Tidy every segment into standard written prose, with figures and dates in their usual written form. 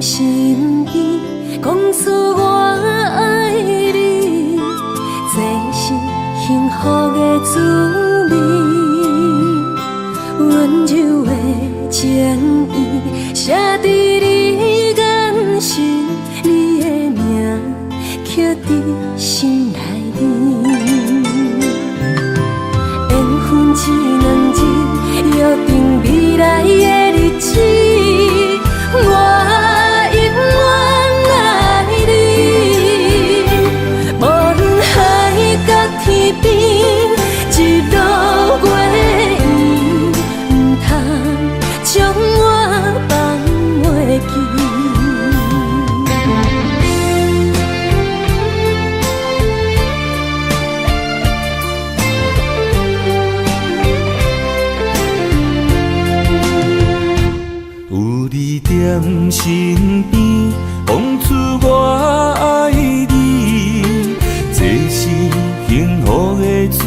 身边，讲出我爱你，这是幸福的滋味。温柔的情意写在你眼神，你的名刻在心内面。缘分一两日，约定未来的日子。我永远爱你，无论海角天边，一路过缘，唔通将我放袂记。有你踮身边，讲出我爱你，这是幸福的滋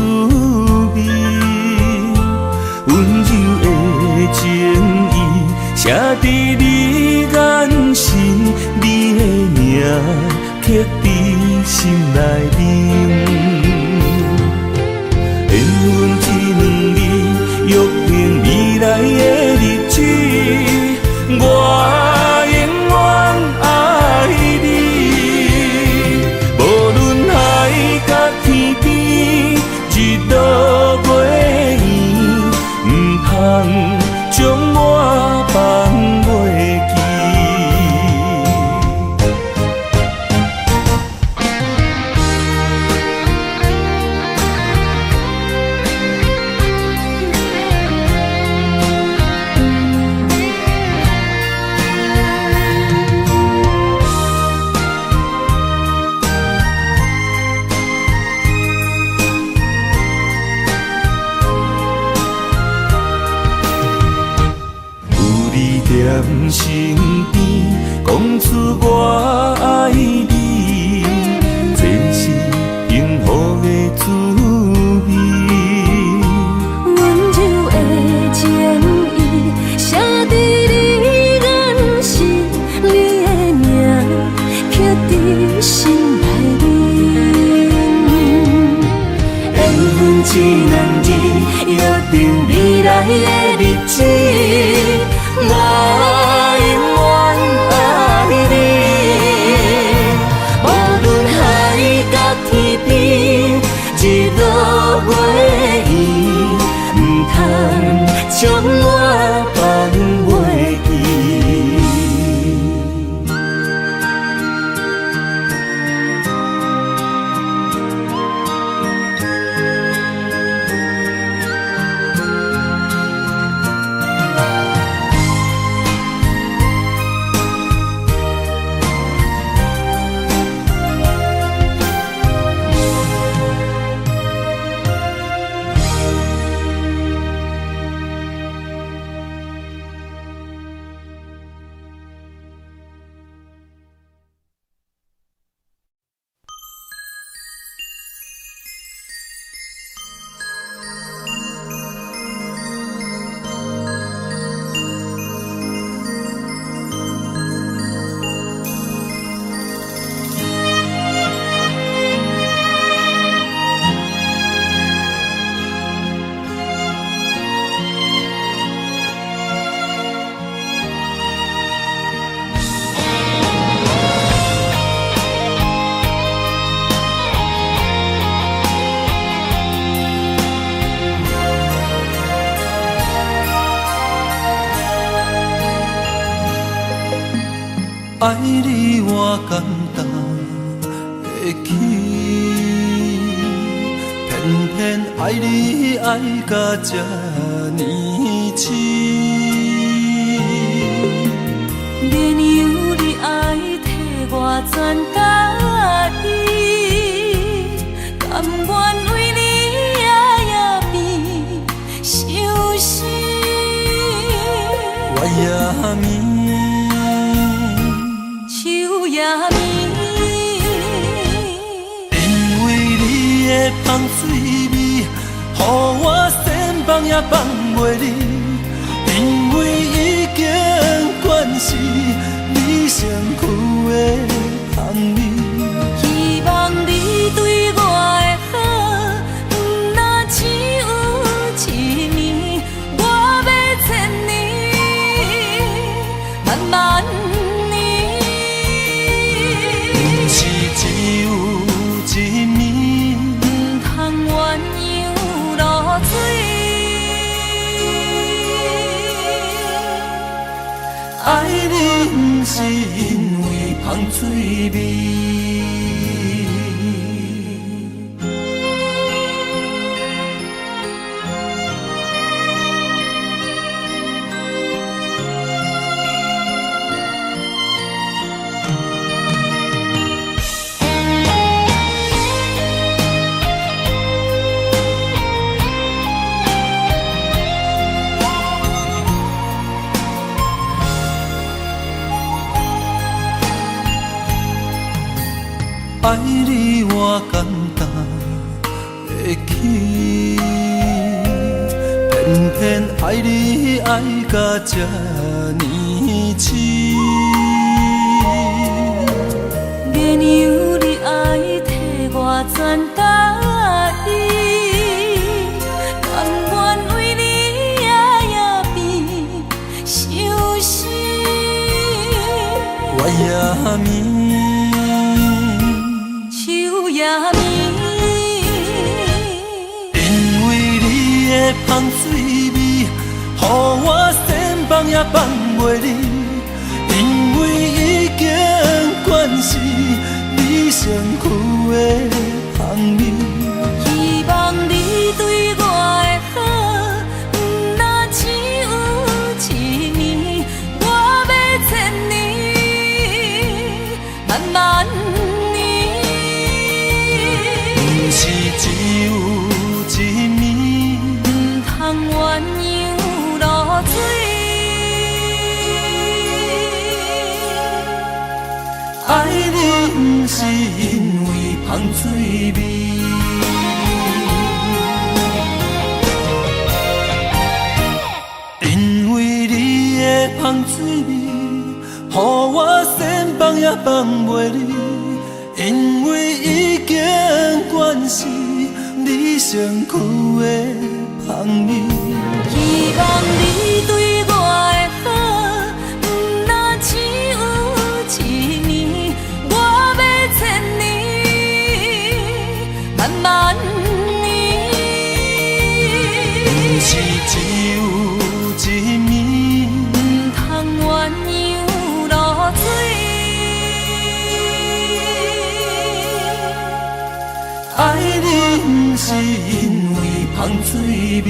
味。温柔的情意写在你眼神，你的名刻在心内面。缘分一两日，约定未来的日子。我永远爱你，无论海角天边，一路过缘，唔通将我放袂记。踮身边，讲出我爱你，这是幸福的滋味。温柔的情意写在你眼神，你的名刻在心内面。缘分一两日，约定未来的日子。我永远爱你，无论海角天边，一路过缘，唔通将我放袂记。爱你我简单会起，偏偏爱你爱到这呢深。免由你爱替我全家己，甘愿为你夜夜眠伤心。我也眠。因为你的香水味，予我先放也放袂离。因为已经惯势，你身躯的香味。希望你对我的好，不若只有一年，我要千年，万万年。不是只有一暝，唔通鸳鸯落水。爱你不是因为香水味。爱你我简单会起，偏偏爱你爱到这呢痴。原由你爱替我全答应，甘愿为你夜变伤心。我也眠。因为你的香水味，予我先放也放袂离。因为已经惯是你身躯的香味。希望你对我的好，不若只有一年，我要千年，万万年。不是只有一暝，唔通鸳鸯落水。爱你不是因为香水味。因为你的香水味，予我先放也放袂离。因为已经惯是你身躯的香味。希望你对我的好，不若只有一年，我要千年，万万年。不是只有一暝，唔通鸳鸯落水。爱你不是因为香水味。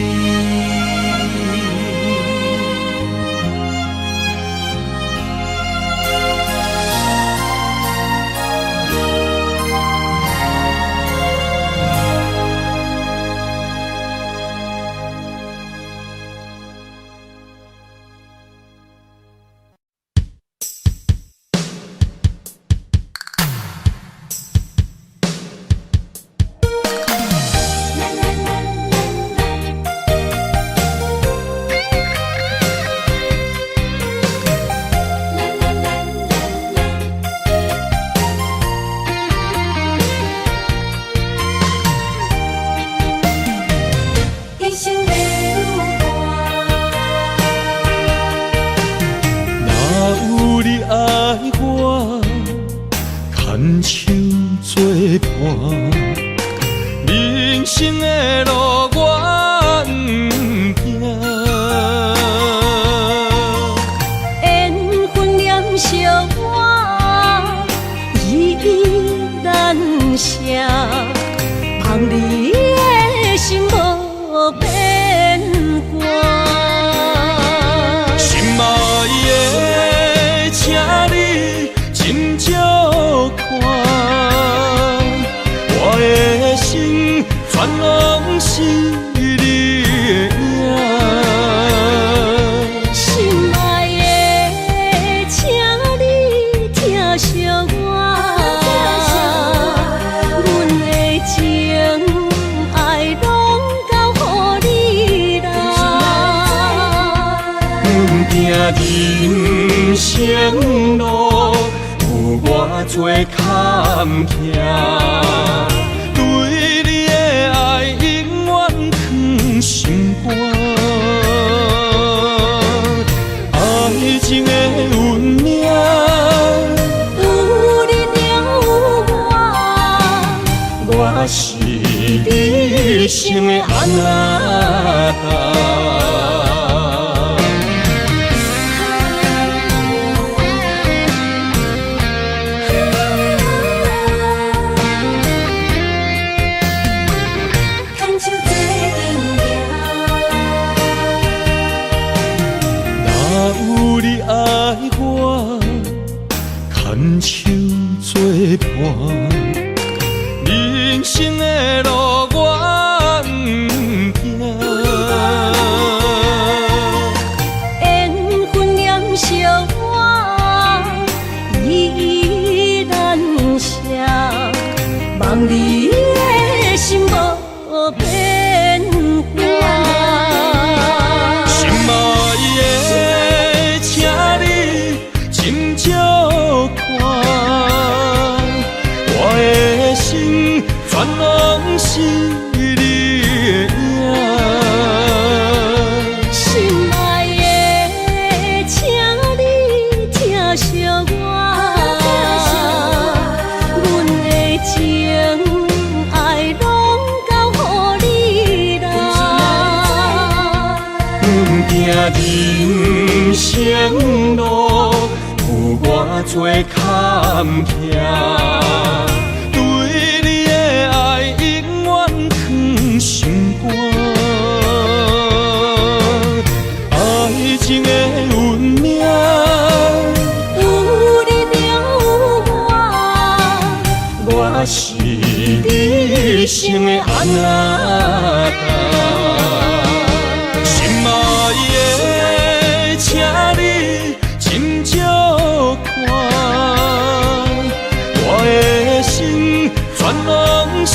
人生的路我不行，缘分念惜我依依难舍，望你的心无变卦。心爱的，请你斟酌看。我的心全拢是你的影，心爱的，请你疼惜我，阮的情爱拢交予你啦。行人生路。我做坎坷，对你的爱永远藏心肝。爱情的运命，有你了我是你生的安那。牵手作伴，人生的路我不行。缘分染烧我依然写，望你的心无变化。心爱的，请你斟酌。全拢是你的影，心爱的，请你疼惜我，阮的情爱拢交予你啦。行人生路，有我做坎坷。心肝，爱情的运命，有你了我是你生的安那。心爱的，请你斟酌看，我的心全拢是。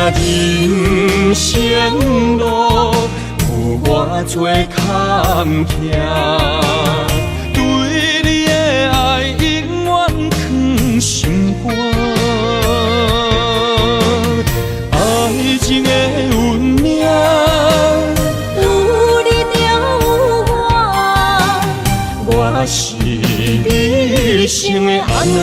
人生路有我做坎坷，对你的爱永远藏心肝。爱情的运命，有你了我是你生的安那。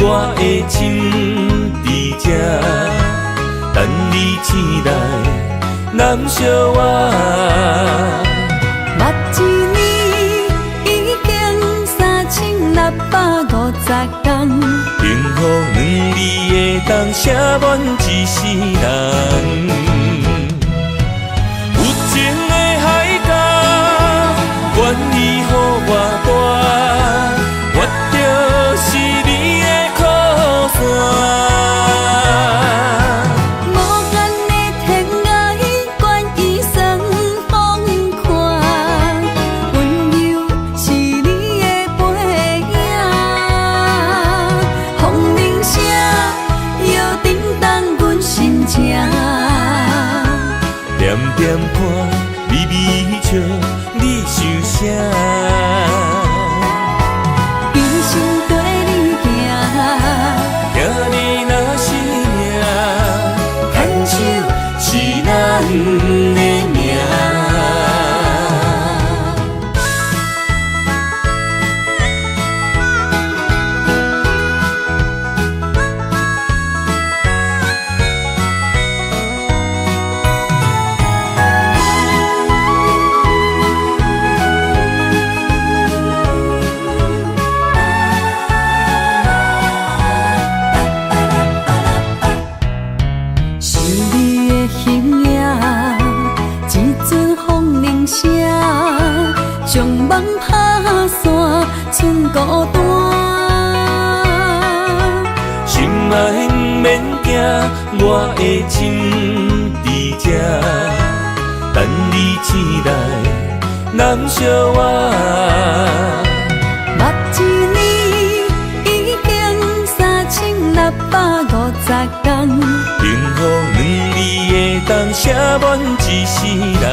我的心伫这，等你醒来，难相我。目一年已经3650天，幸福两字会当写满一世人。有情的海角，愿意予我跋，我就是你的靠山。念念看，微微笑，你想啥？一生跟你行，行你若是命，牵手是咱的命。将梦打散，剩孤单。心爱免惊，我的心伫这，等你醒来，难相我。目一年已经3650天，幸福两字会当写满一世人。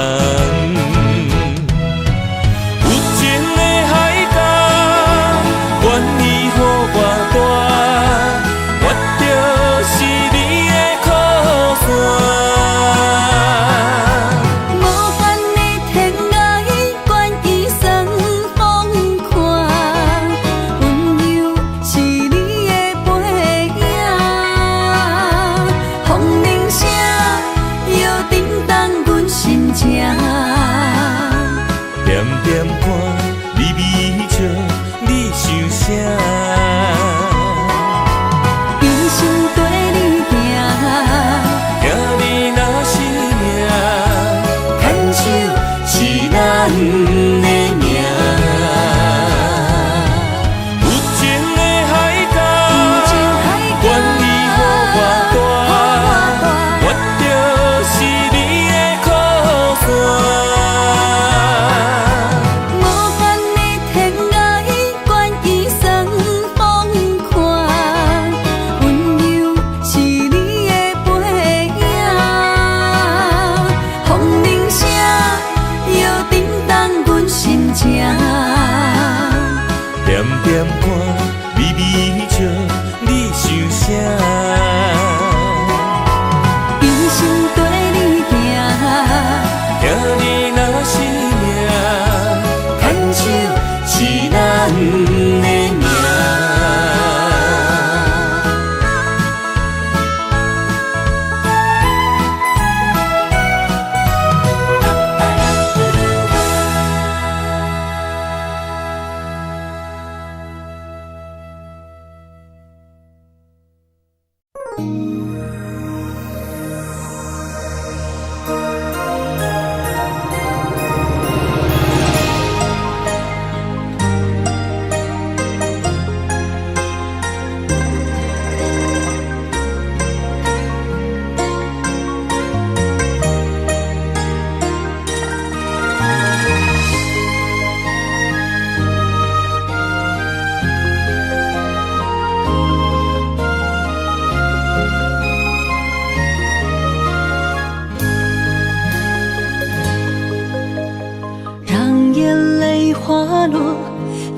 花落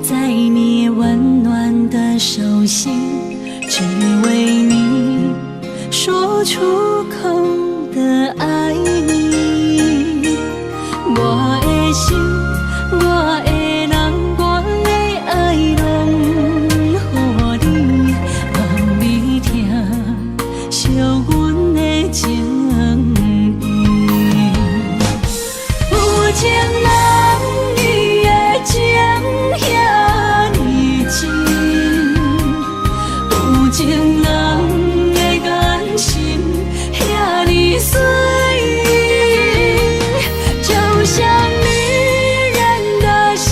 在你温暖的手心，只为你说出口的爱你。我的心，我的人，我的爱拢予你，望你听，惜阮的情意。有情人伊的情遐尼深，有情人的眼神遐尼水，就像女人的心，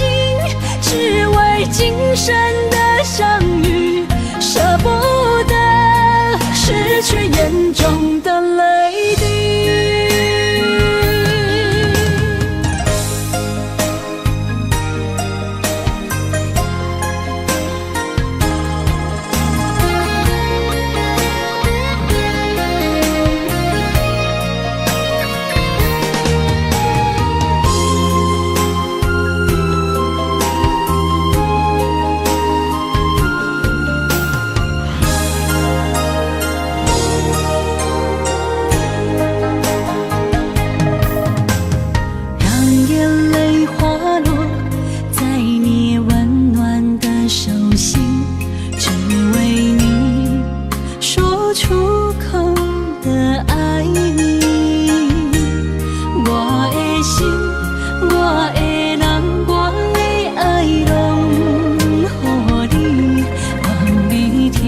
只为今生的相遇，舍不得失去眼中的泪滴。心，我的人，我的爱，拢予你，望你听，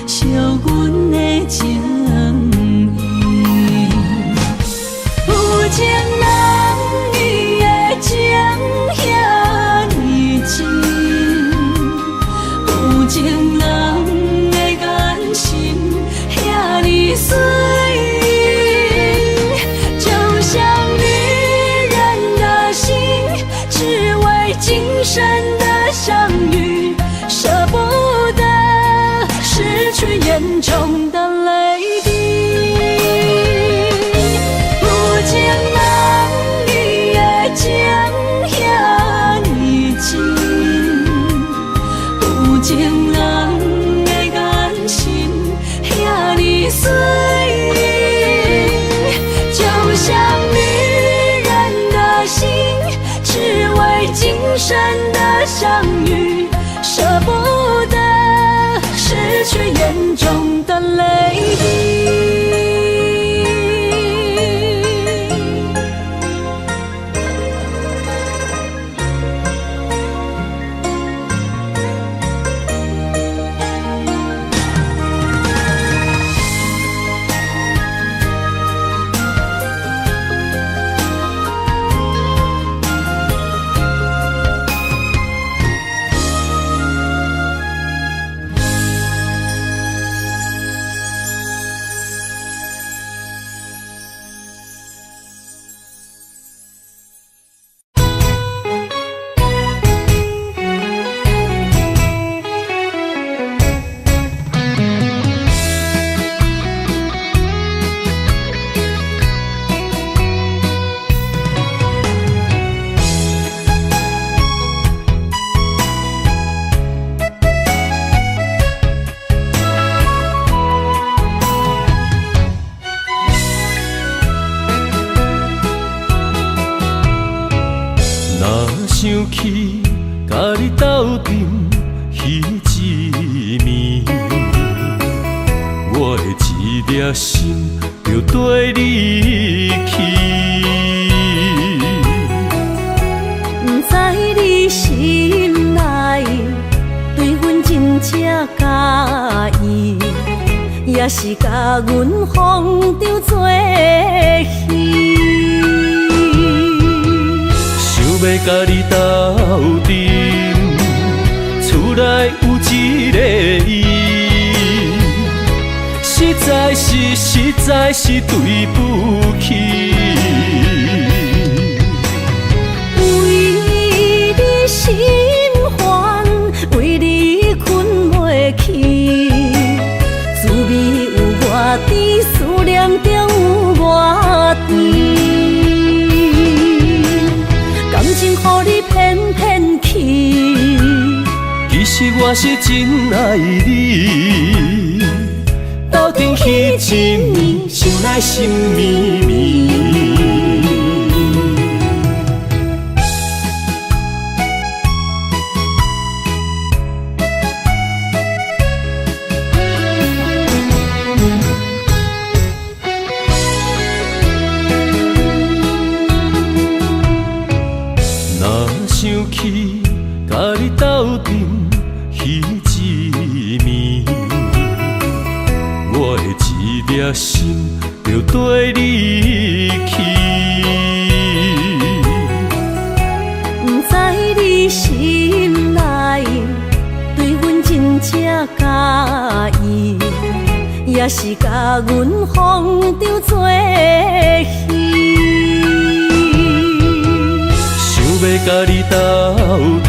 惜阮的情意。有情人伊的情遐尼真，有情人的眼神遐尼水。今生的相遇，舍不得失去眼中的泪滴。有情人伊的情遐尼真，有情人的眼神遐尼水，就像女人的心。只为今生的相遇，舍不得失去眼中的泪滴。想起甲你斗阵彼一暝，我的一粒心就跟你去。不知你心内对阮真正介意，也是甲阮放着做戏。要甲你斗阵，厝内有一个伊，实在是对不起。为你心烦，为你困袂去，滋味有偌甜，思念中有偌甜。感情予你骗骗去，其实我是真爱你。斗阵彼一暝，想来心绵绵。想起甲你斗阵彼一暝，我的一粒心就跟你去。不知你心内对阮真正介意，也是甲阮放着做戏。要甲你斗阵，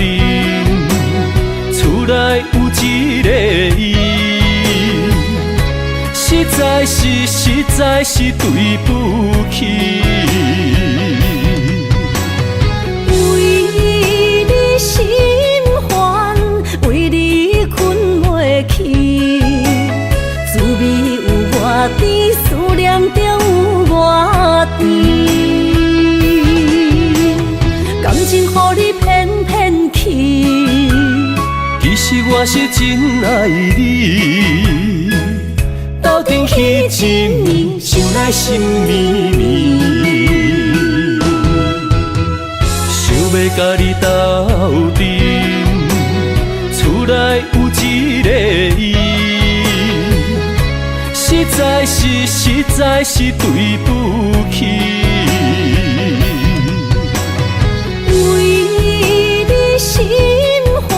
厝内有一个伊，实在是对不起。为你心烦，为你困袂去，滋味有偌甜，思念中有偌甜。感情予你骗骗去，其实我是真爱你。斗阵彼一暝，想来心绵绵。甲你斗阵，厝内有一个伊，实在是对不起。为你心烦，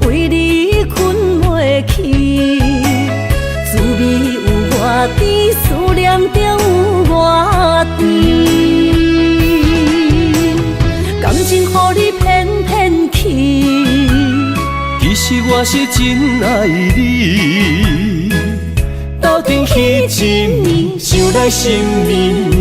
为你困袂去，滋味有偌甜，思念就有偌甜。感情予你骗骗去，其实我是真爱你，斗阵彼一暝，想来心绵绵。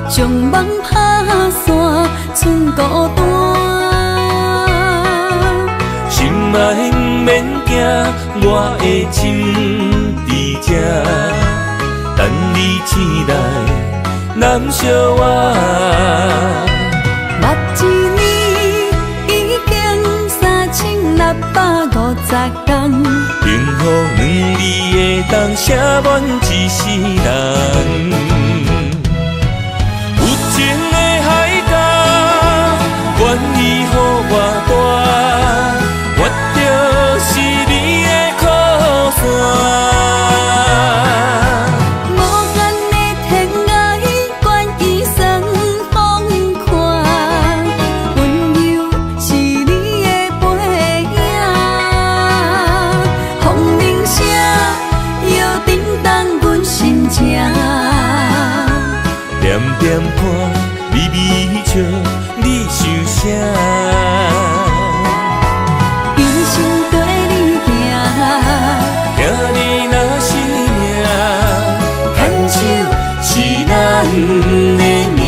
将梦拍散，剩孤单。心爱不免惊，我的心伫这，等你醒来，难相我。目一年已经3650天，幸福两字的当写满一世人。有情的海角，愿意予我带，我就是你的靠山。无限的天涯，愿意算风看，温柔是你的背影。风铃声，摇叮当阮心情。点点看，微微笑，你想啥？人生跟你行，行你若是命，牵手是咱的命。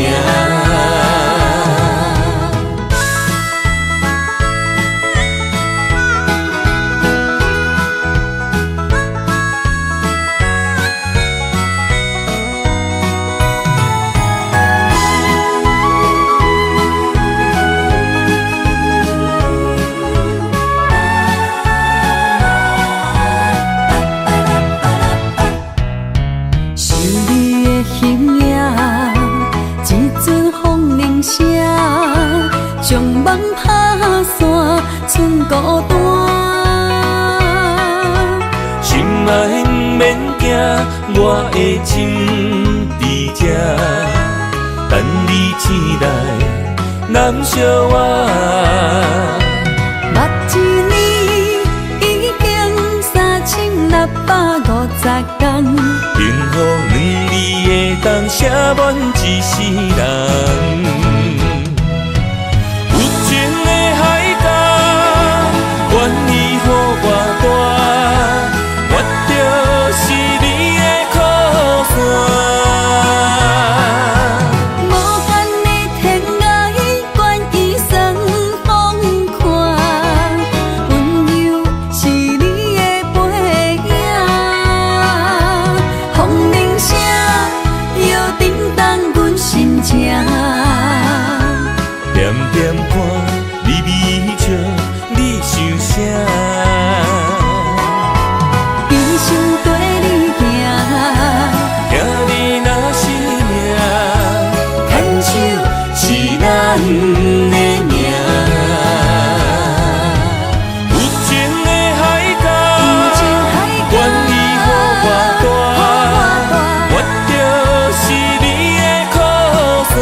将梦拍散，剩孤单。心爱不免惊，我的心伫这，等你醒来，难相我。目一年已经3650天，幸福两字的当写满一世人。愿意予我带，我就是你的靠山。无限的天涯，愿意算风看，温柔是你的背影。风铃声，摇叮当阮心情。点点看，微微笑。你想啥？人生跟你行，行你若是命，牵手是咱的命。有情的海角，愿意予我带，我就是你的靠山。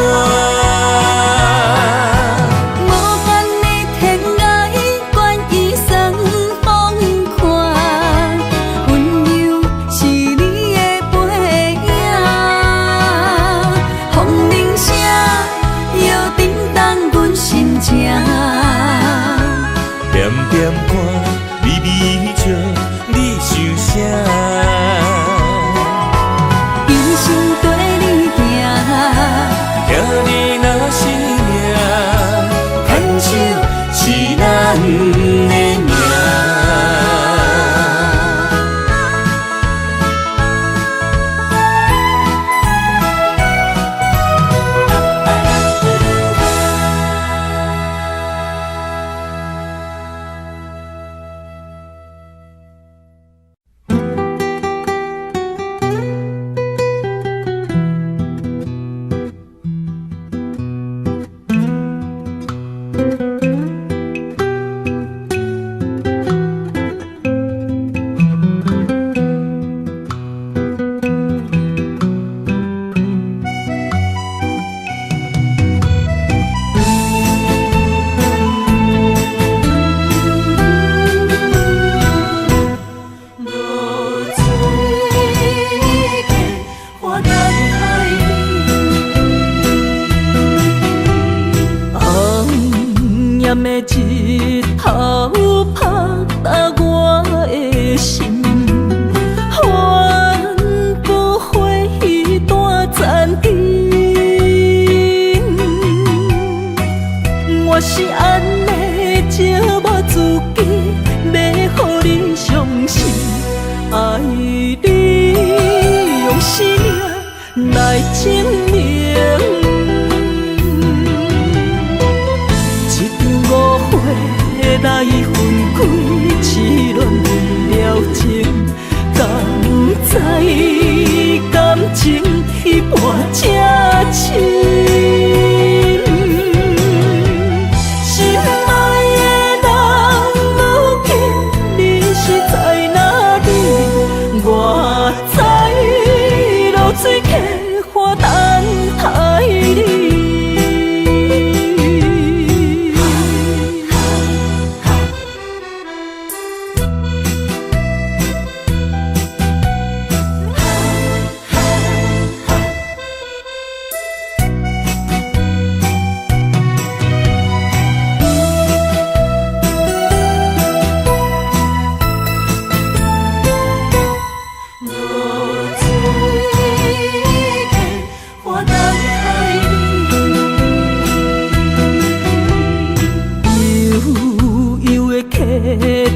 炎的日头拍打我的心，帆布花雨大暂停。我是安尼寂寞自己，要互你相信，爱你用生命来证明。来分开，痴恋为了情，敢知感情一半正深。心爱的人，如今你是在哪里？我在露水溪花等待你。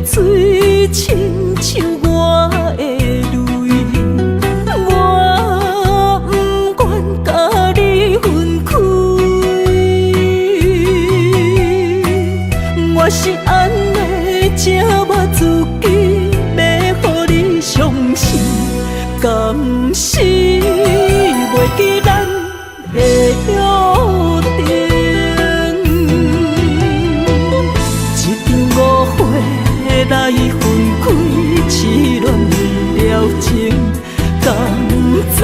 水亲像我的泪，我不愿甲你分开。我是安尼寂寞自己，要互你相信，敢是袂记咱的约定。来分开，痴恋为了情，敢知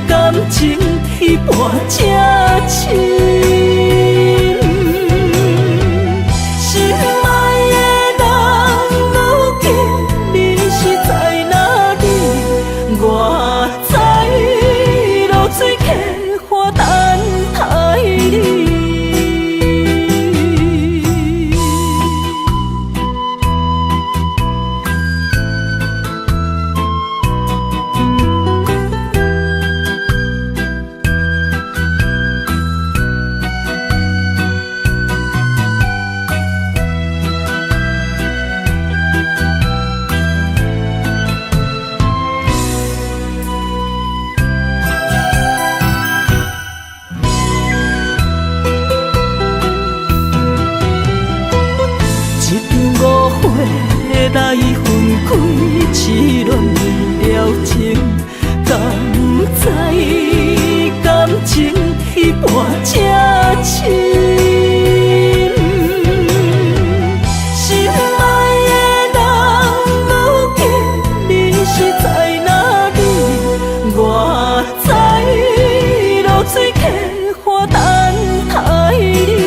感情一半正深。心爱的人，如今你是在哪里？我在露水溪花等待你。来分开，痴恋为了情，敢知感情一半正深。心爱的人，如今你是在哪里？我在露水溪花等待你。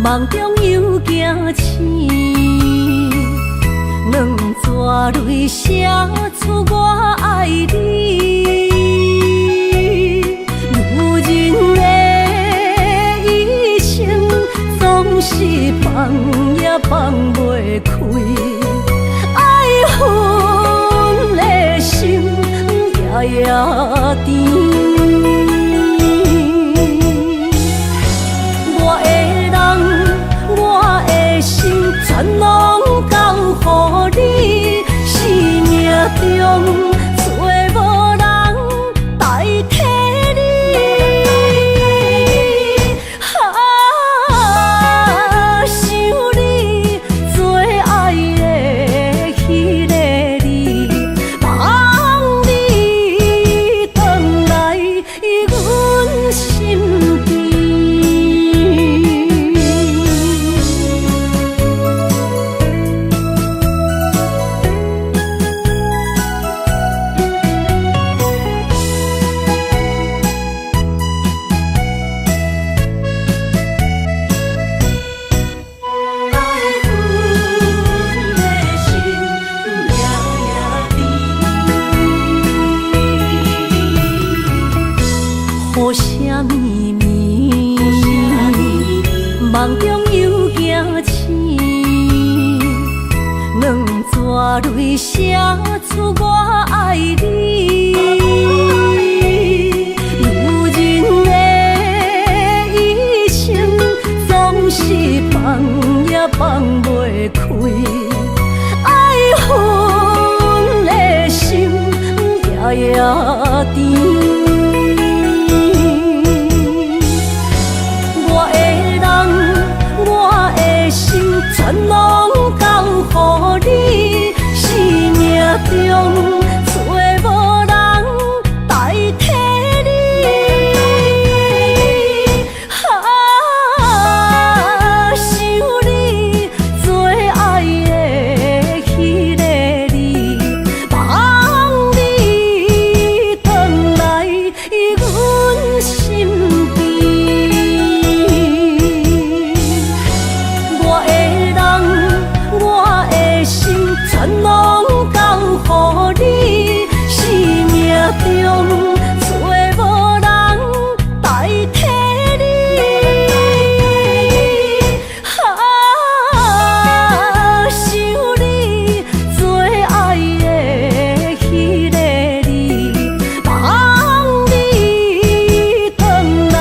梦中又惊醒，两撮泪写出我爱你。女人的一生总是放也放袂开，爱恨的心夜夜甜。无啥秘密，梦中有惊醒，两纸泪写出我爱你。女人的一生总是放也放袂开，爱恨的心夜夜甜。全拢交乎你，生命中找无人代替你。想你做爱的迄个你，望你回来阮身边。全拢交乎你，生命中找无人代替你。想你做爱的迄个你，望你回来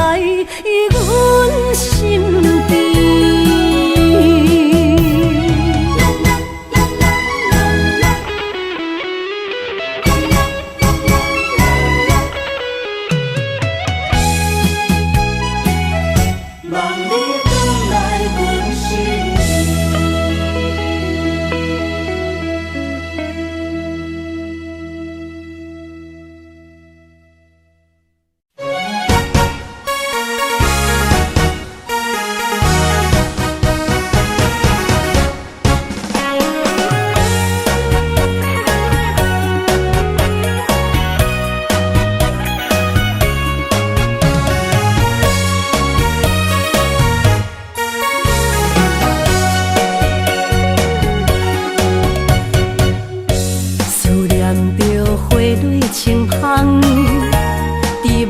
阮身边。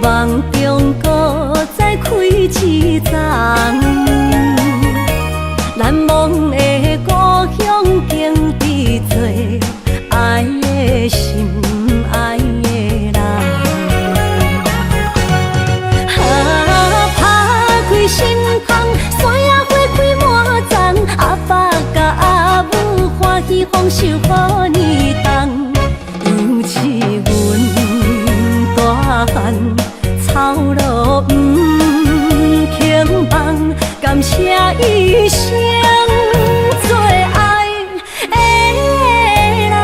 梦中搁再开一丛，难忘的故乡经伫做爱的心，爱的人。打开心窗，山野花开满丛，阿爸甲阿母欢喜丰收好年冬，尤其阮大汉。草路不轻放，感谢一生做爱的人。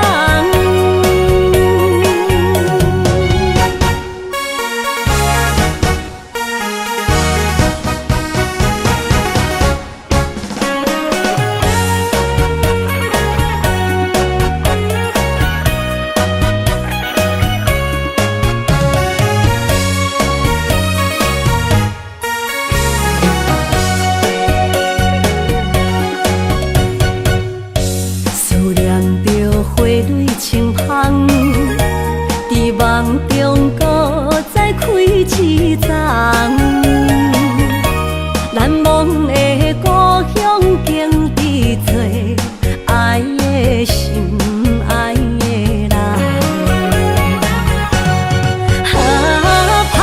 梦中搁再开一丛，难忘的故乡经伫做爱的心，爱的人。打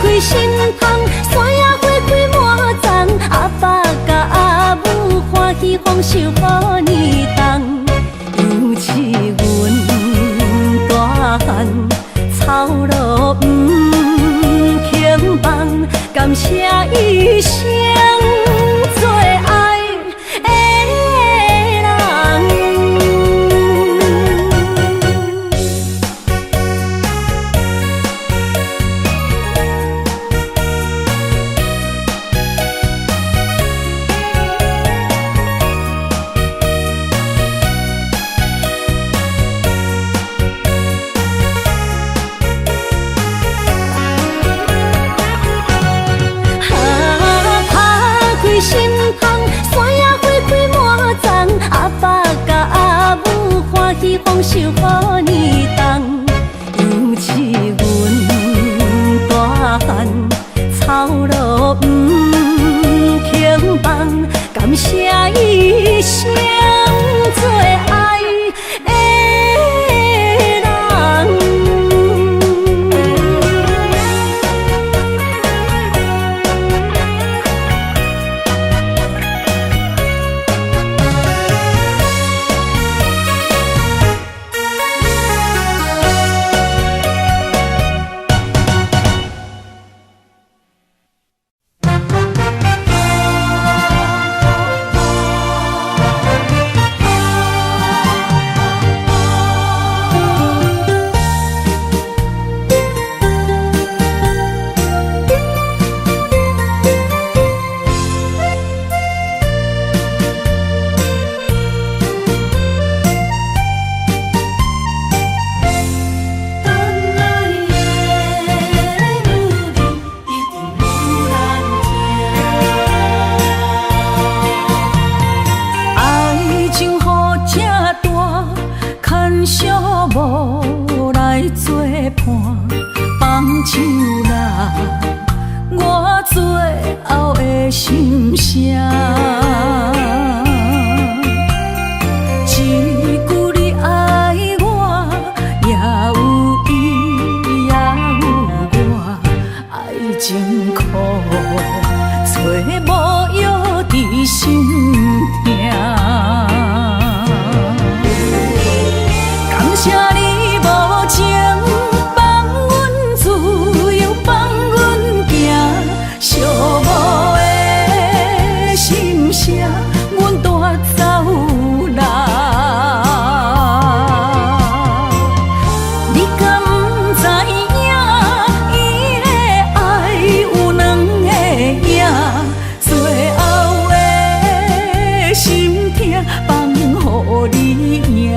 开心窗，山野花开满丛，阿爸甲阿母欢喜丰收好年冬，尤其阮大汉。草路不轻放，感谢一生做爱的人。感谢一生做爱的人。无来作伴，放手啦，我最后的心声。一句你爱我，也有伊，也有我，爱情苦，找无药伫心痛。感谢你无情放阮自由，放阮行，寂寞的心声，阮带走啦。你敢不知影，伊的爱有两个影，最后的心痛放予你赢。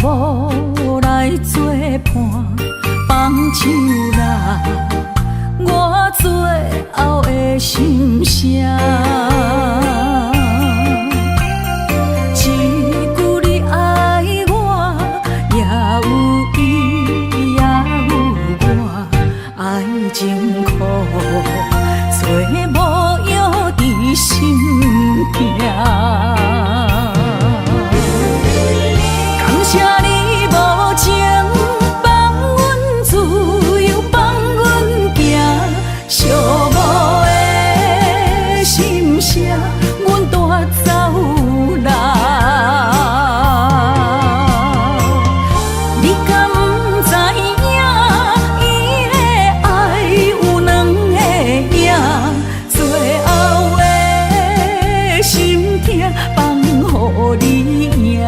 无来作伴，放手啦，我最后的心声。一句你爱我，也有伊，也有我，爱情苦，找无药伫心痛。谢你无情放阮自由，放阮行，寂寞的心声，阮带走啦。你敢不知影，伊的爱有两个影，最后的心痛放予你赢。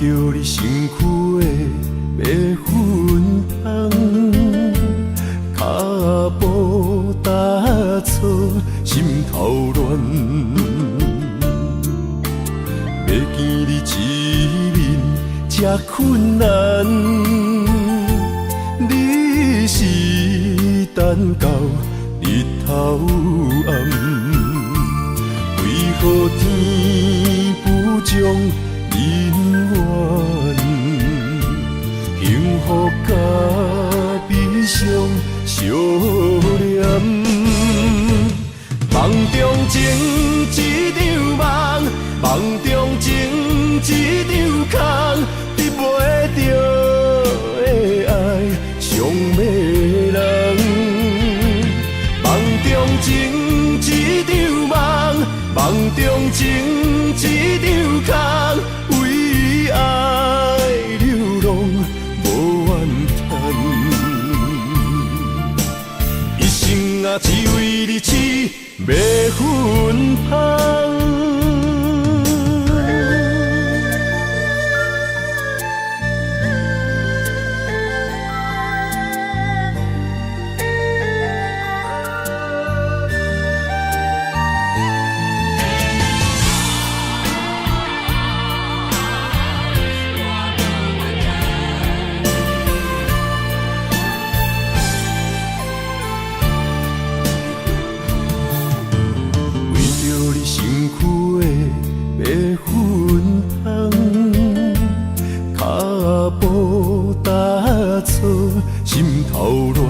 着你身躯的白粉红，脚步踏错，心头乱。要见你一面这困难，你是等到日头暗，为何天不将人缘幸福甲悲伤相连？梦中情一场梦，梦中情一场空，得袂着的爱上迷人。梦中情一场梦，梦中情一场空，为爱流浪无怨叹。一生啊，只为你痴迷粉红。心头乱，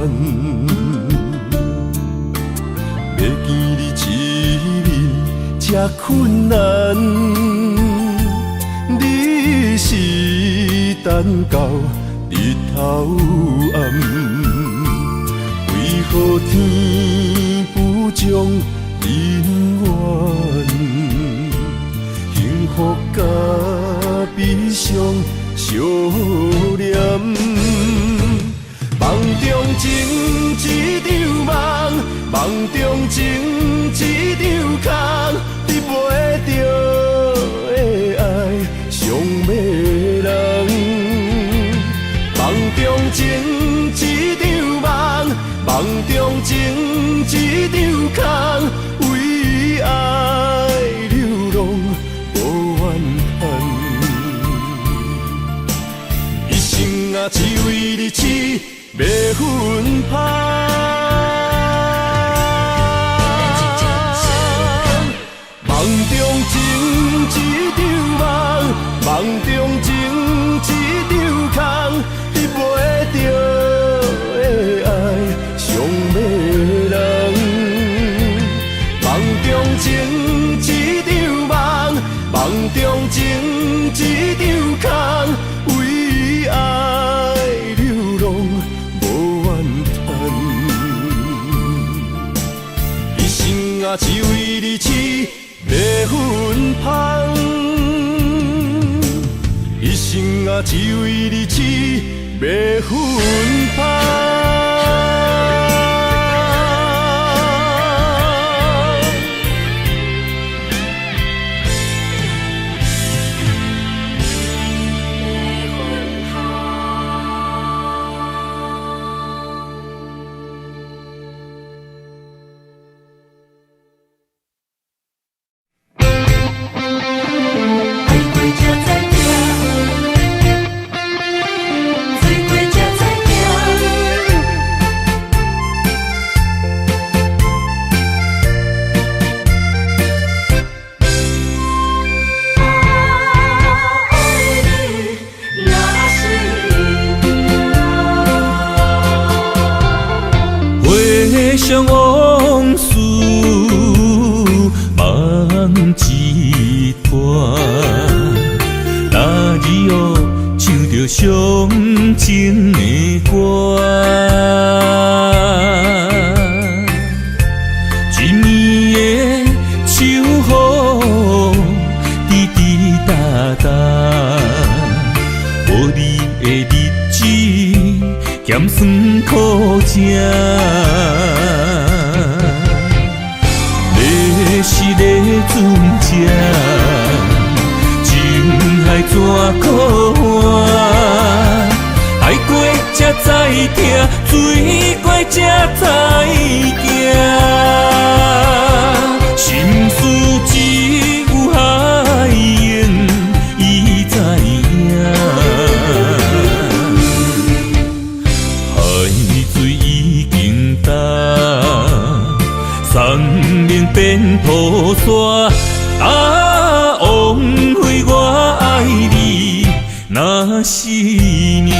要见你一面这困难，你是等到日头暗，为何天不将人缘幸福甲悲伤相连？梦中情一场梦，梦中情一场空，得袂着的爱上迷人。梦中情一场梦，梦中情一场空，为爱流浪无怨叹。一生啊，只为你痴迷粉红。梦中情一场梦，梦中情一场空，得袂着的爱上迷人。梦中情一场梦，梦中情一场空，为爱流浪无怨叹。一生啊，只为你痴迷粉红。一生啊，只为你痴迷粉红。回想往事梦一段，那日哦唱着伤情的歌，一暝的秋雨滴滴答答，无你的日子咸酸苦情。是咧船只，情海怎可水怪才知行，心事只有海燕伊知影。海水已经干，山明变土沙。枉费我爱你那是命。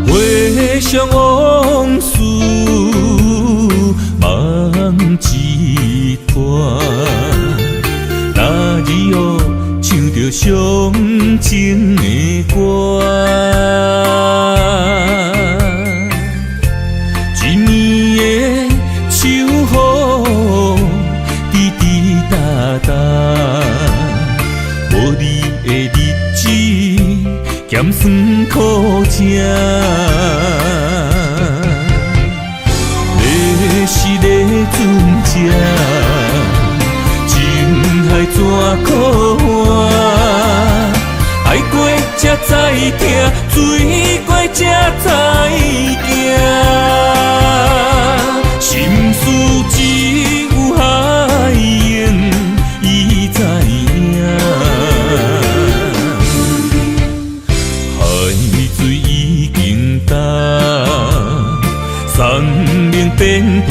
回想往事梦一团，那日后唱着伤情的歌，一年的秋雨滴滴答答，无你的日子咸酸苦情。是个船只，情海怎可换？爱过才知疼，水过才知行。心事只有海燕伊知影。海水已经干。山明变土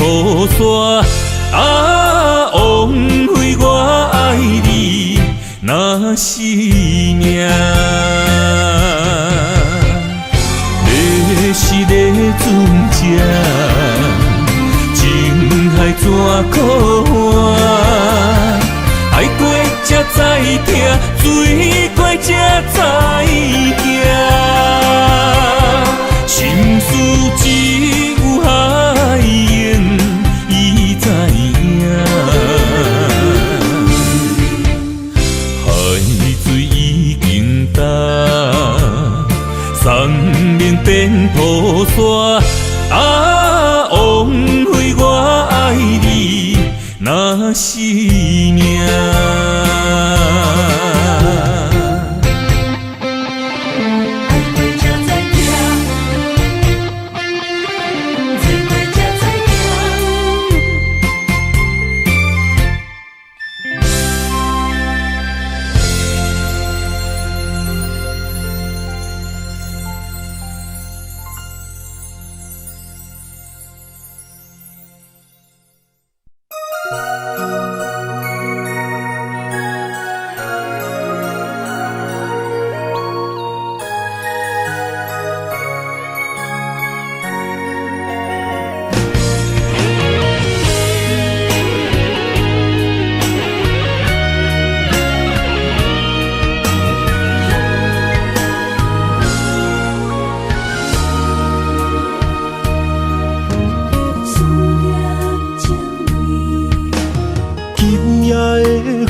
沙，枉费我爱你那是命。你是个船只，情海怎可换？爱过才知疼，水过才知行。心事只有海燕伊知影。海水已经干，山明变土沙，枉费我爱你那是命。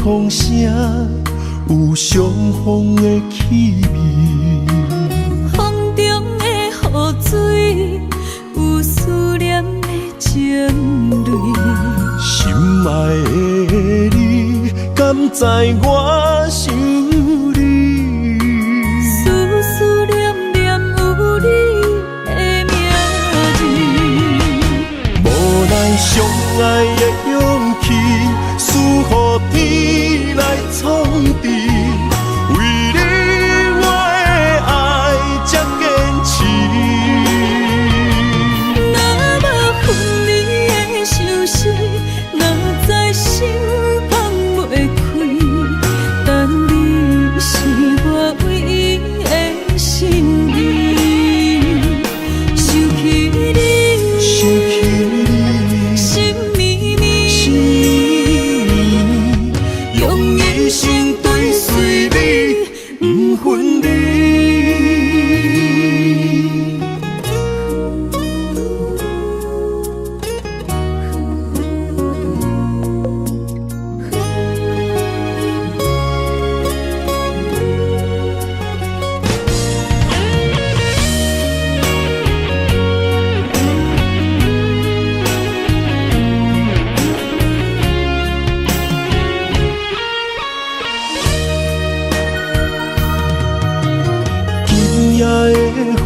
风声有相逢的气味，风中的雨水有思念的情泪。心爱的你，敢知我想你？思思念念有你的名字，无奈相爱的勇气，输予天来创治。为你我的爱才坚持。若无分离的相思，哪知心放袂开？等你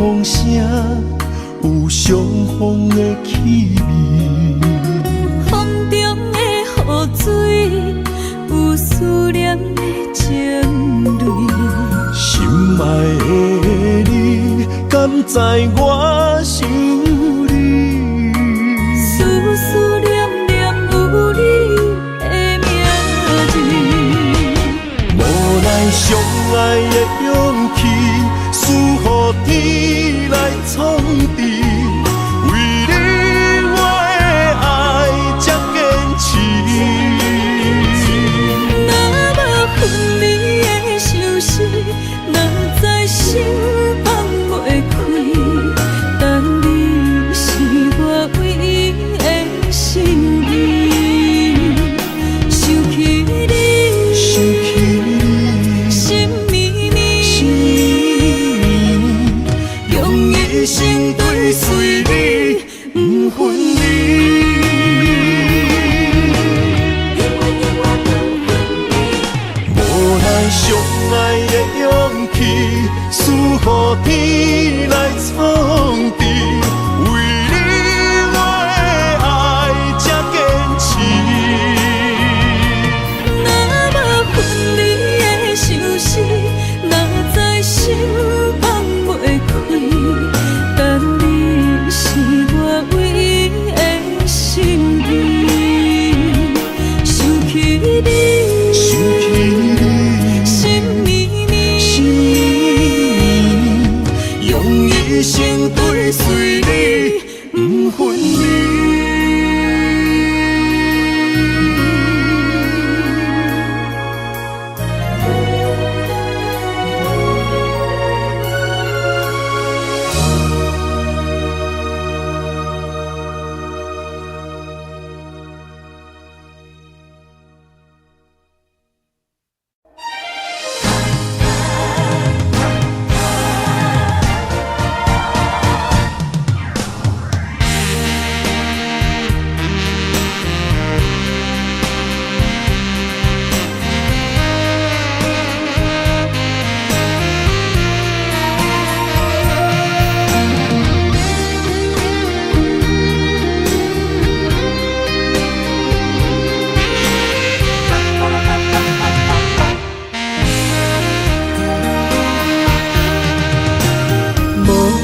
风声，有相逢的气味。风中的雨水，有思念的情泪。心爱的你，敢知我想你？思思念念有你的名字。无奈相爱的勇气，输予天来创治。为你我的爱才坚持。若无分离的相思，哪知心放袂开。但你是我唯一的心意，想起你，心绵绵，用一生追随你，不分离。无奈相爱的勇气，输予天来创治。为你我的爱才坚持。若无分离的相思，哪知心放袂开。但你是我唯一的心意，想起你，心绵绵，用一生追随你，不分离。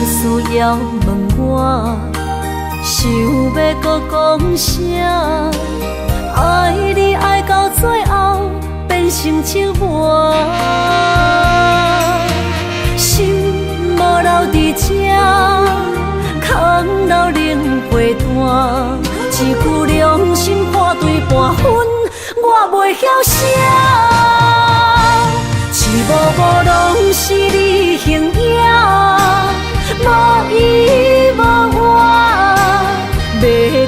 需要问我，想要搁讲啥？爱你爱到最后变成寂寞，心无留伫这，空留冷陪伴。一句良心破对半分，我袂晓写。一幕幕拢是你形影。无依无我，要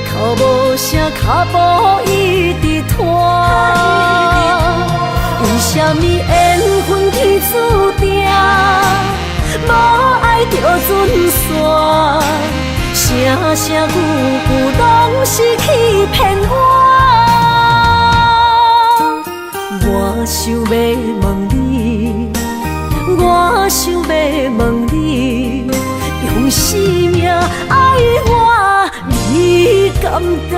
哭无声，脚步一直拖。为什么缘分天注定，无爱就准线？声声句句拢是欺骗我。我想要问你，我想要问你。用生命爱我，你敢当？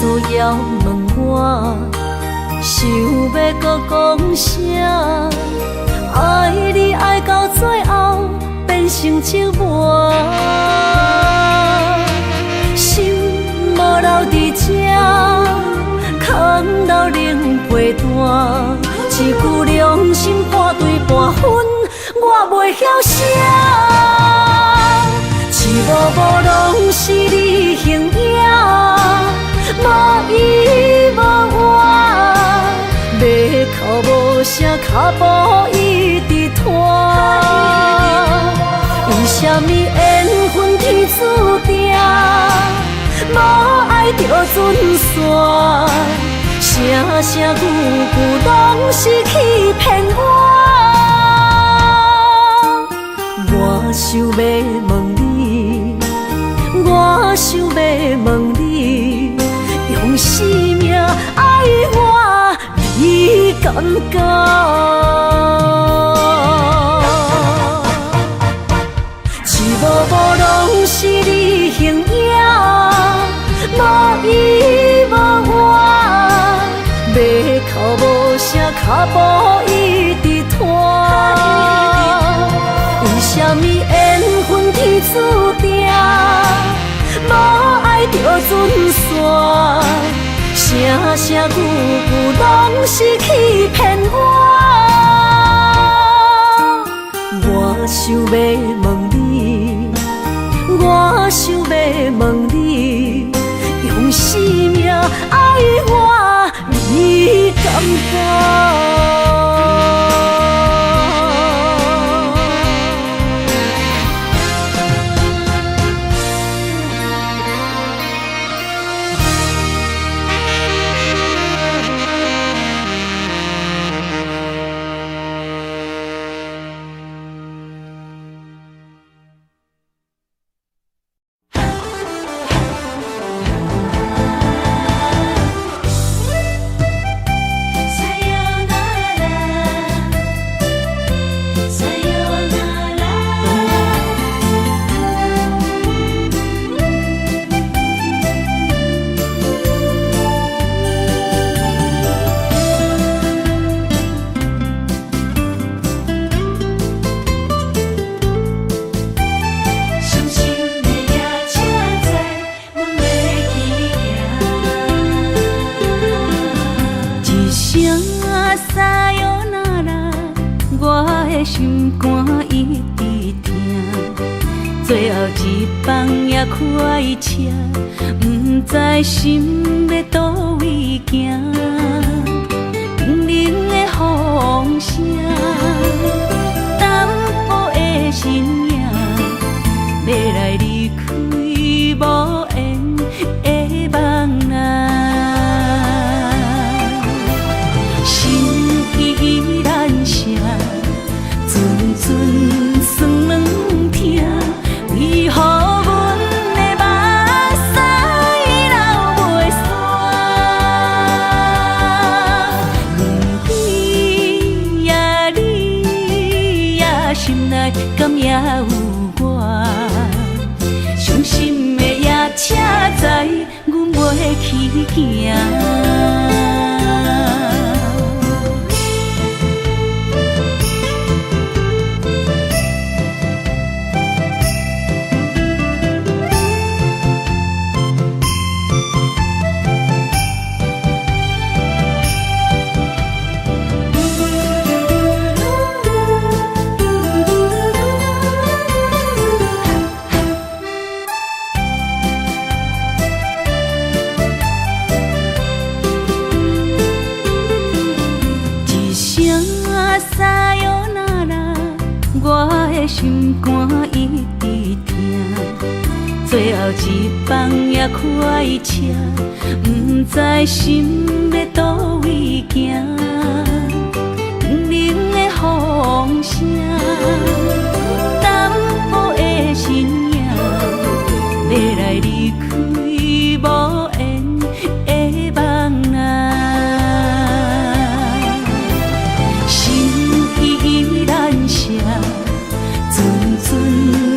需要问我，想要搁讲啥？爱你爱到最后变成寂寞，心无留伫这，空留冷陪伴。一句良心破对半分，我袂晓写。一幕幕拢是你形影。无依无我，要哭无声，脚步一直拖。为什什么缘分天注定，无爱就准线，声声句句拢是欺骗我。我想要问你，我想要问你，用生命爱我，你敢讲？无拢是你形影，无依无我，要哭无声，脚步一直拖。为什么缘分天注定，无爱就准线，声声句句拢是欺骗我。我想要问你，我想要问你，用生命爱我，你敢讲？心肝一直疼，最后一放也开车，不知心要倒位行。冷冷的风声，淡薄的身影，要来离开无缘的梦啊，心依然声。阵酸软疼，为何阮的目屎流袂煞？不知呀你呀心内敢也有我？伤心的夜车载，阮袂去行。心肝一直疼，最后一放也开车，不知心要倒位行。冷冷的风声，淡薄的身影，要来离开无缘的梦啊，心依然声。阵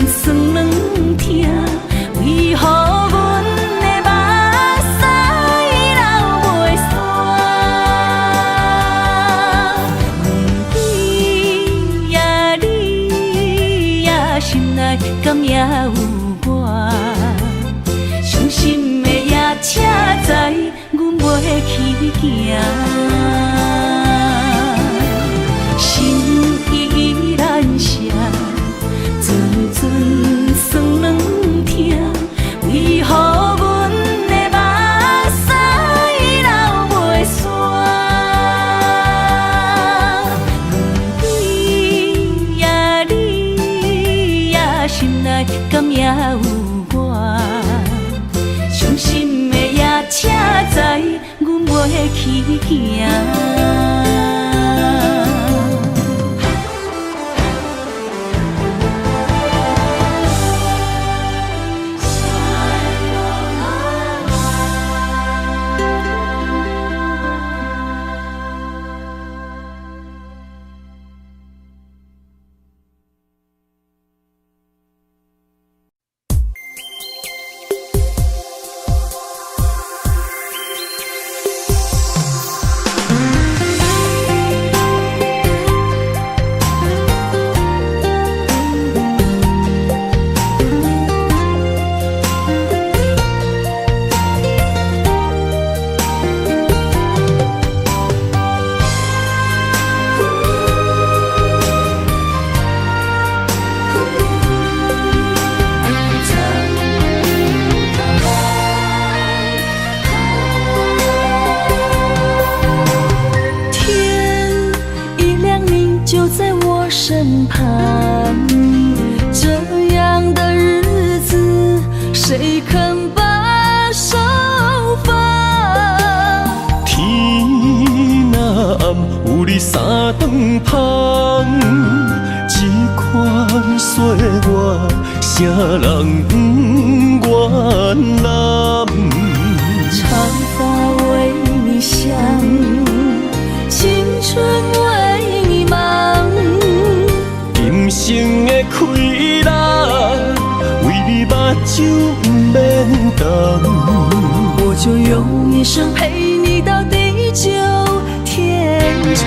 酸软疼，为何阮的目屎流袂煞？不知呀你呀心内敢也有我？伤心的夜车载，阮袂去行。心依然声。阵酸软疼，为何阮的目屎流袂煞？不知呀你呀心内去行。身旁，这样的日子谁肯把手放？天若暗，有你三顿香，这款岁月，谁人不愿揽？长发为你香，青春为你忙。今生的快乐，为你目睭不免干。我就用一生陪你到地久天长。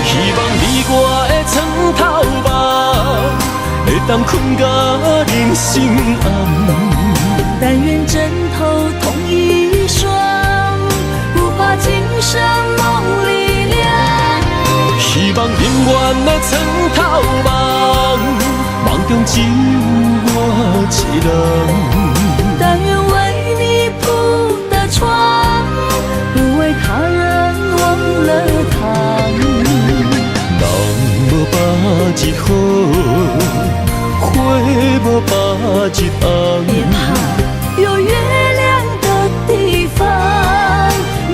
希望你我的床头梦，会当困到人生暗。但愿枕头同一双，不怕今生梦里凉。希望永远的床头梦，梦中只有我一人。但愿为你铺的床，不为他人忘了躺。人无百日好，花无百日红。别怕，有月亮的地方，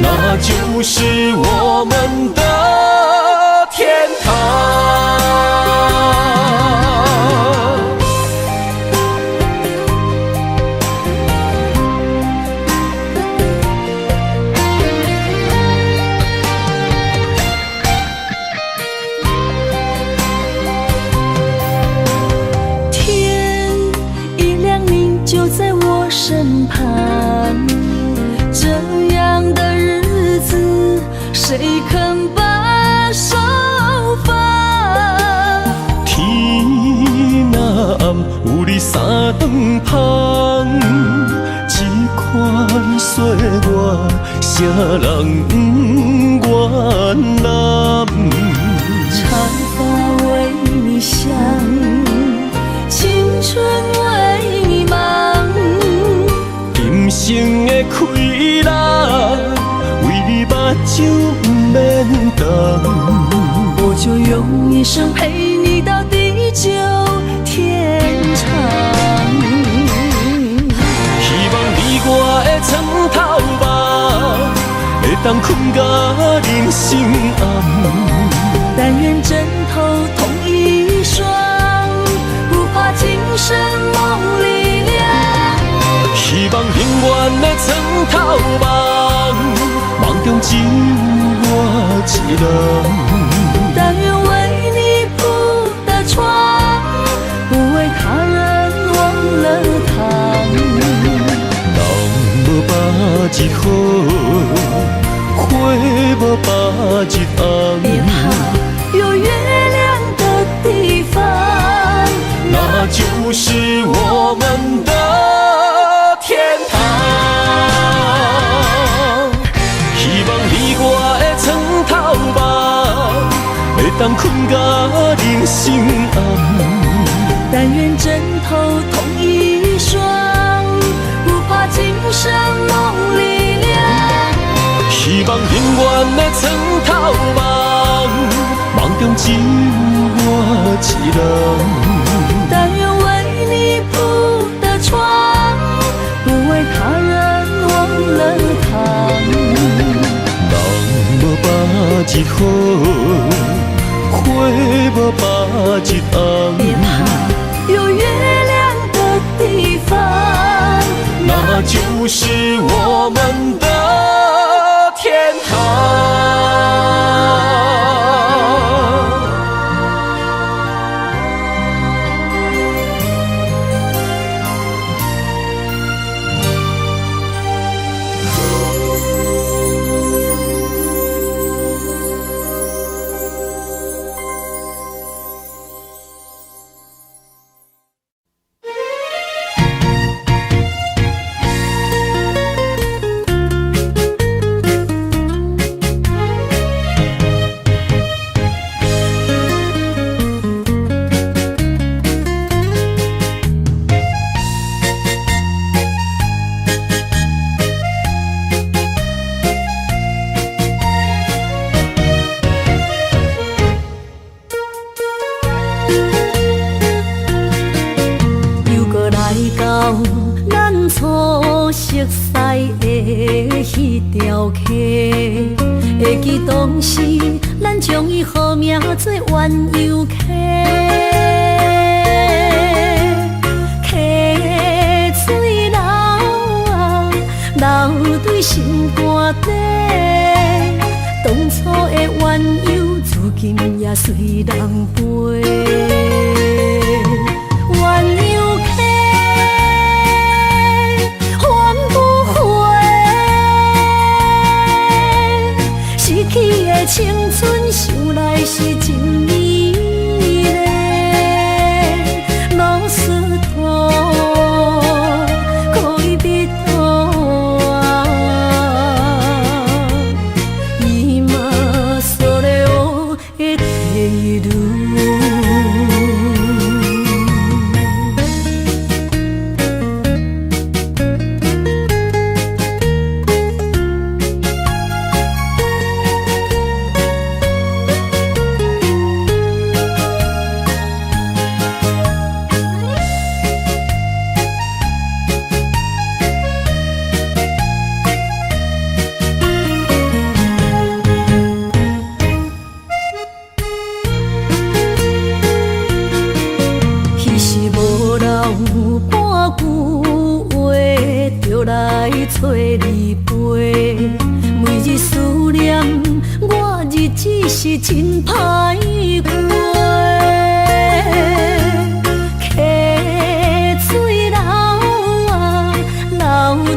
那就是我们的天堂。天一亮，你就在我身旁，这样的日子谁肯把手放？天若暗，有你三顿香，这款岁月，谁人不愿揽？长发为你香，青春为你忙。今生的快乐，为你目睭不免干。我就用一生陪你到地久天长。希望你我的床头梦，会当困到人生暗。但愿枕头同一双，不怕今生梦里凉。希望永远的床头梦，梦中只有我一人。但愿为你铺的床，不为他人忘了躺。人无百日好，花无百日红。别怕，有月亮的地方，那就是我们的天堂。希望你我的床头梦，会当困到人生暗。但愿枕头同一双，不怕今生梦里凉。希望永远的床头梦，梦中只有我一人。但愿为你铺的床，不为他人忘了花无把一红，别怕有月亮的地方，那就是我们的天堂。会记当时，咱将伊号名做鸳鸯溪，溪水流啊，流对心肝底。当初的鸳鸯，如今也随人飞。鸳鸯溪。逝去的青春，想来是真美丽。老师徒，可以别途啊，伊嘛所了的地路。找你陪，每日思念，我日子是真歹过。溪水流啊，流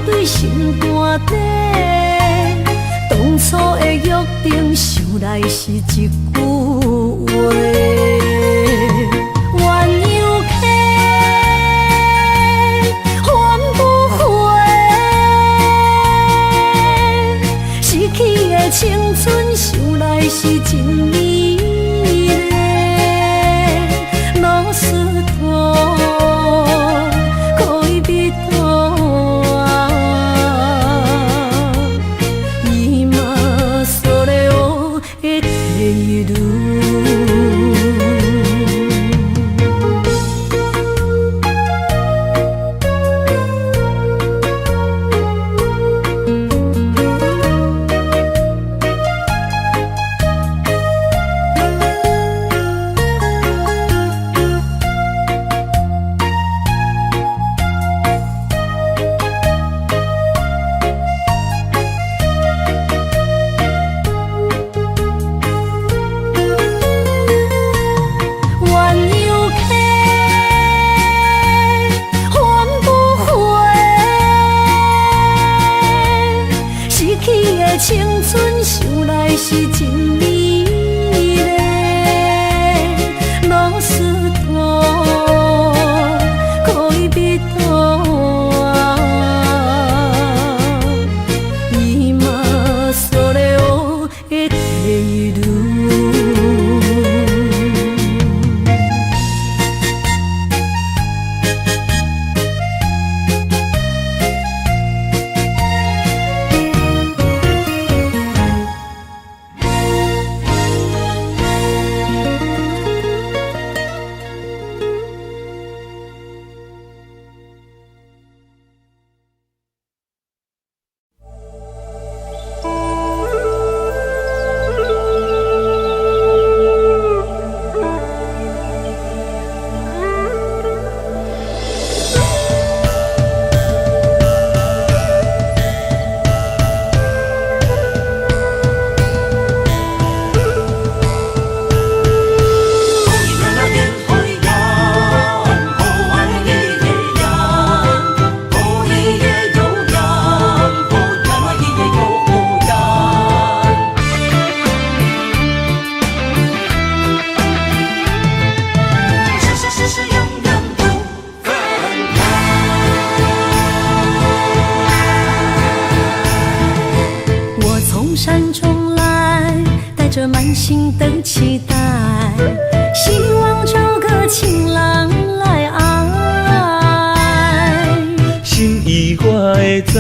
对心肝底。当初的约定，想来是一句话。青春想来是真美丽，老师徒可以别途啊，伊嘛所了的地路。青春想来是真美丽，老师徒可以别途啊，伊嘛所了的地路。着满心的期待，希望找个情人来爱。心意我会知，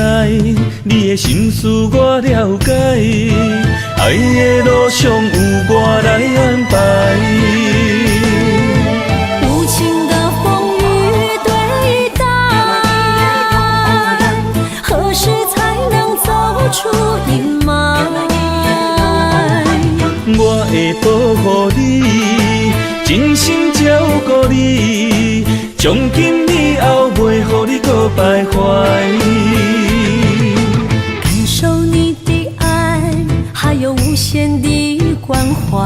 你的心思我了解，爱的路上有我来安排。无情的风雨对待，何时才能走出阴霾？我会保护你，真心照顾你，从今以后袂予你搁徘徊。感受你的爱，还有无限的关怀。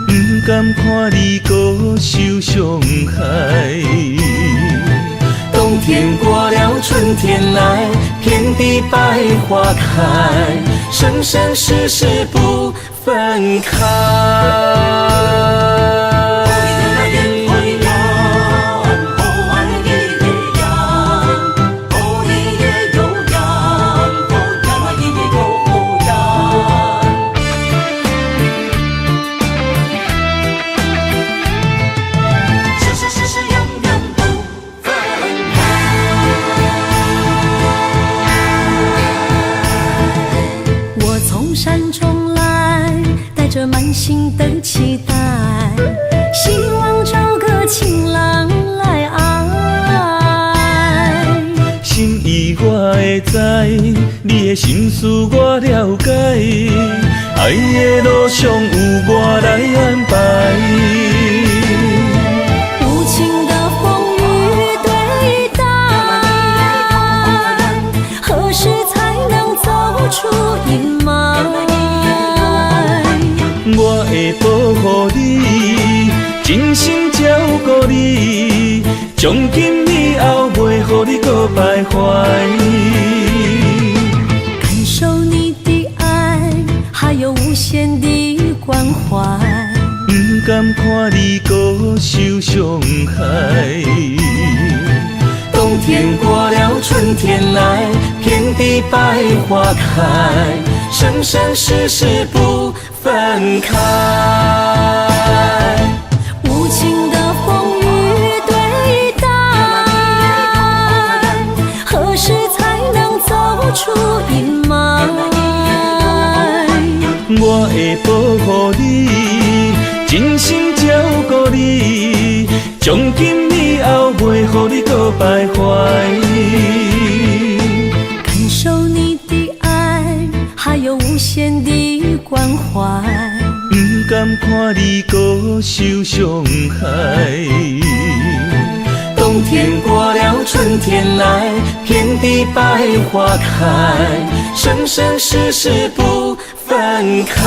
不甘看你搁受伤害。冬天过了，春天来，遍地百花开，生生世世不分开。满心的期待，希望找个情人来爱。心意我会知，你的心思我了解，爱的路上有我来安排。无情的风雨对待，何时才能走出阴霾？我会保护你，真心照顾你，从今以后袂予你搁徘徊。感受你的爱，还有无限的关怀。不甘看你搁受伤害。冬天过了，春天来，遍地百花开，生生世世不分开。无情的风雨对待，何时才能走出阴霾？我会保护你，真心照顾你，从今以后袂予你搁徘徊。感受你的爱，还有无限的关怀。不甘看你搁受伤害。冬天过了，春天来，遍地百花开，生生世世不分开。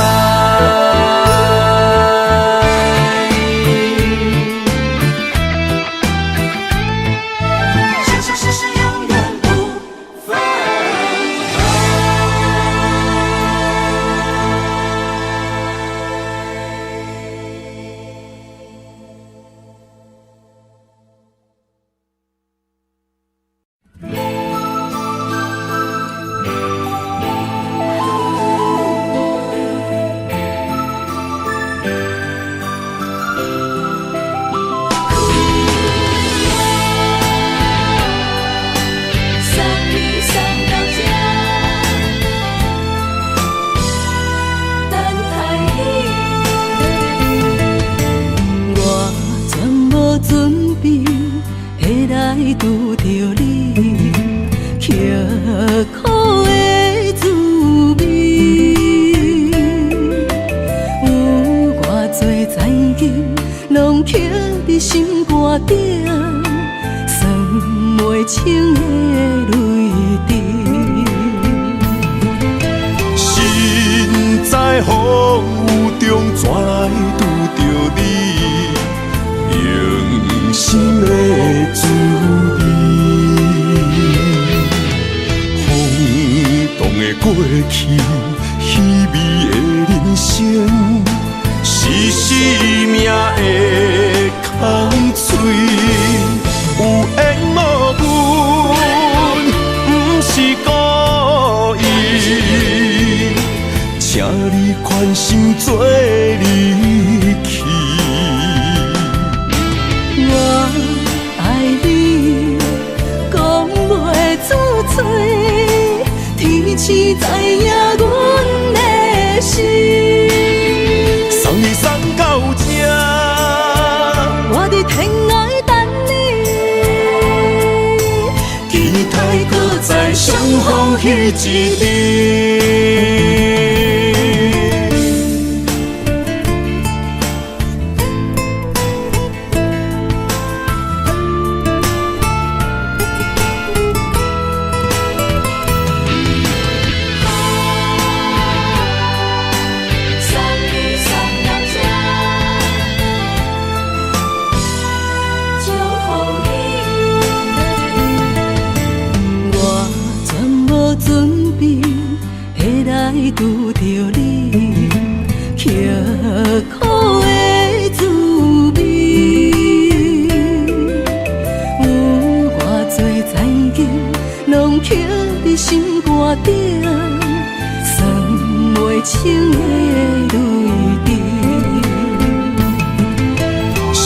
拄着你，刻苦的滋味，有偌多灾境，拢刻伫心肝顶，算袂清的泪滴。心在风雨中，怎来拄着你？用心的滋味，轰动的过去，稀微的人生，是生命的空嘴，有缘无分，不是故意，请你你宽心做你去。我爱你，讲袂出嘴，天赐知影阮的心。送你送到这，我伫天涯等你，期待搁再相逢彼一日。拄着你，刻苦的滋味，有偌多残景，拢刻伫心肝顶，算袂清的泪滴。身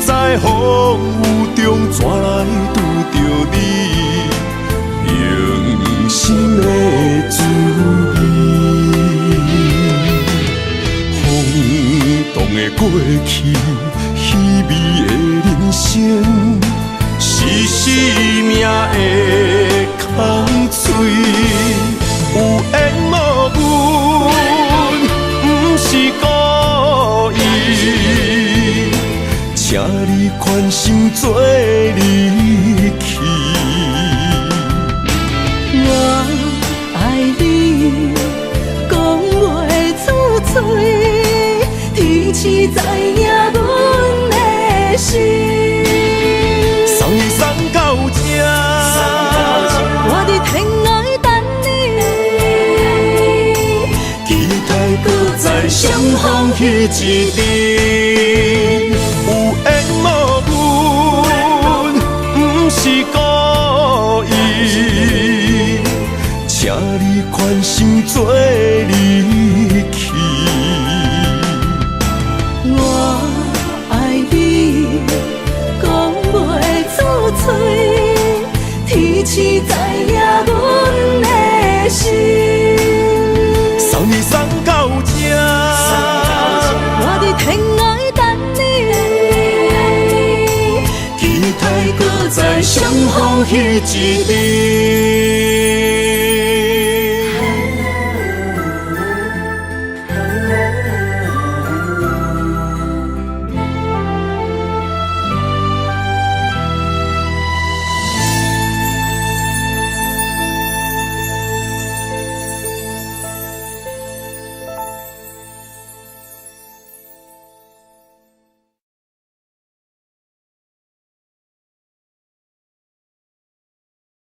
在风雨中，怎来拄着你？用心的滋味，轰动的过去，稀微的人生，是生命的空嘴，有缘无分，不是故意，请你宽心做你去。我爱你，讲袂出嘴，天赐知影阮的心。送你送到这，我伫天涯等你，期待搁再相逢彼一日。有缘无分，不是故意，请你宽心做你去。我爱你，讲袂出嘴，天赐知影阮的心。送你送到这，我伫天涯等你，期待搁再相逢彼一日。